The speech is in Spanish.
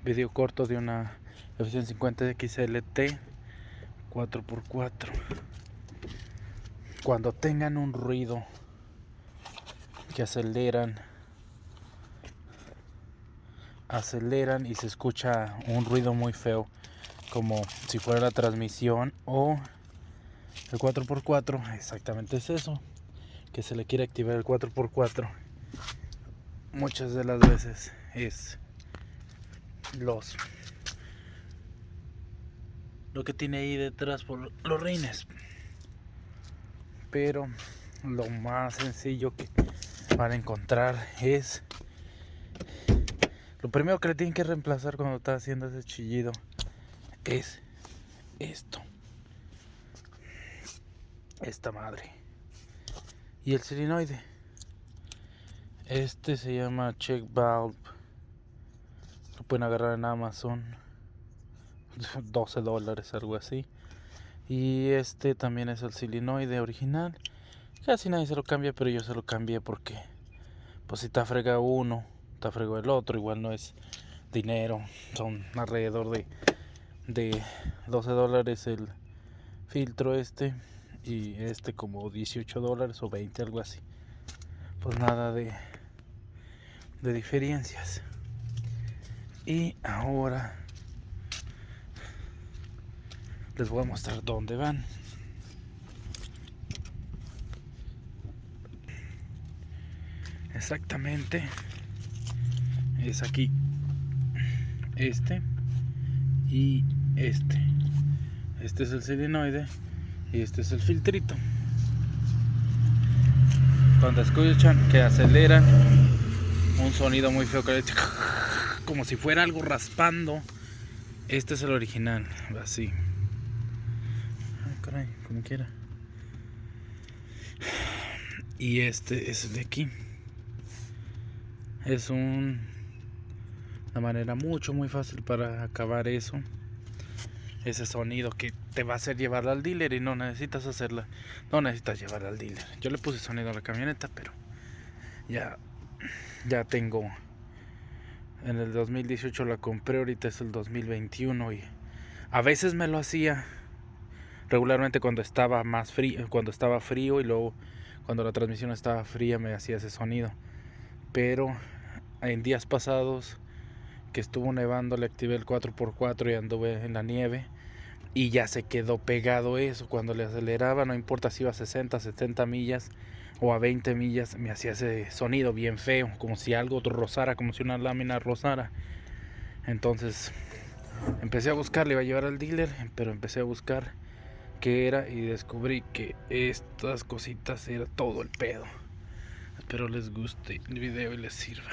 video corto de una F-150 XLT 4x4. Cuando tengan un ruido que aceleran y se escucha un ruido muy feo, como si fuera la transmisión o el 4x4, exactamente es eso, que se le quiere activar el 4x4. Muchas de las veces es lo que tiene ahí detrás por los rines, pero lo más sencillo que van a encontrar es lo primero que le tienen que reemplazar cuando está haciendo ese chillido es esta madre y el solenoide. Este se llama check valve, lo pueden agarrar en Amazon, $12, algo así. Y este también es el solenoide original. Casi nadie se lo cambia, pero yo se lo cambié porque pues si está fregado uno, está fregado el otro. Igual no es dinero, son alrededor de $12 el filtro este, y este como $18 o 20, algo así. Pues nada de diferencias. Y ahora les voy a mostrar dónde van. Exactamente es aquí, este y este es el solenoide y este es el filtrito. Cuando escuchan que acelera, un sonido muy feo que como si fuera algo raspando, este es el original, así. Ay, caray, como quiera. Y este es el de aquí. Es una manera muy fácil para acabar eso. Ese sonido que te va a hacer llevarla al dealer y no necesitas llevarla al dealer. Yo le puse sonido a la camioneta, pero ya tengo. En el 2018 la compré, ahorita es el 2021 y a veces me lo hacía regularmente cuando estaba más frío, y luego cuando la transmisión estaba fría me hacía ese sonido. Pero en días pasados que estuvo nevando le activé el 4x4 y anduve en la nieve y ya se quedó pegado eso. Cuando le aceleraba, no importa si iba a 60, 70 millas o a 20 millas, me hacía ese sonido bien feo, como si algo rozara, como si una lámina rozara. Entonces empecé a buscar, le iba a llevar al dealer, pero empecé a buscar qué era y descubrí que estas cositas era todo el pedo. Espero les guste el video y les sirva.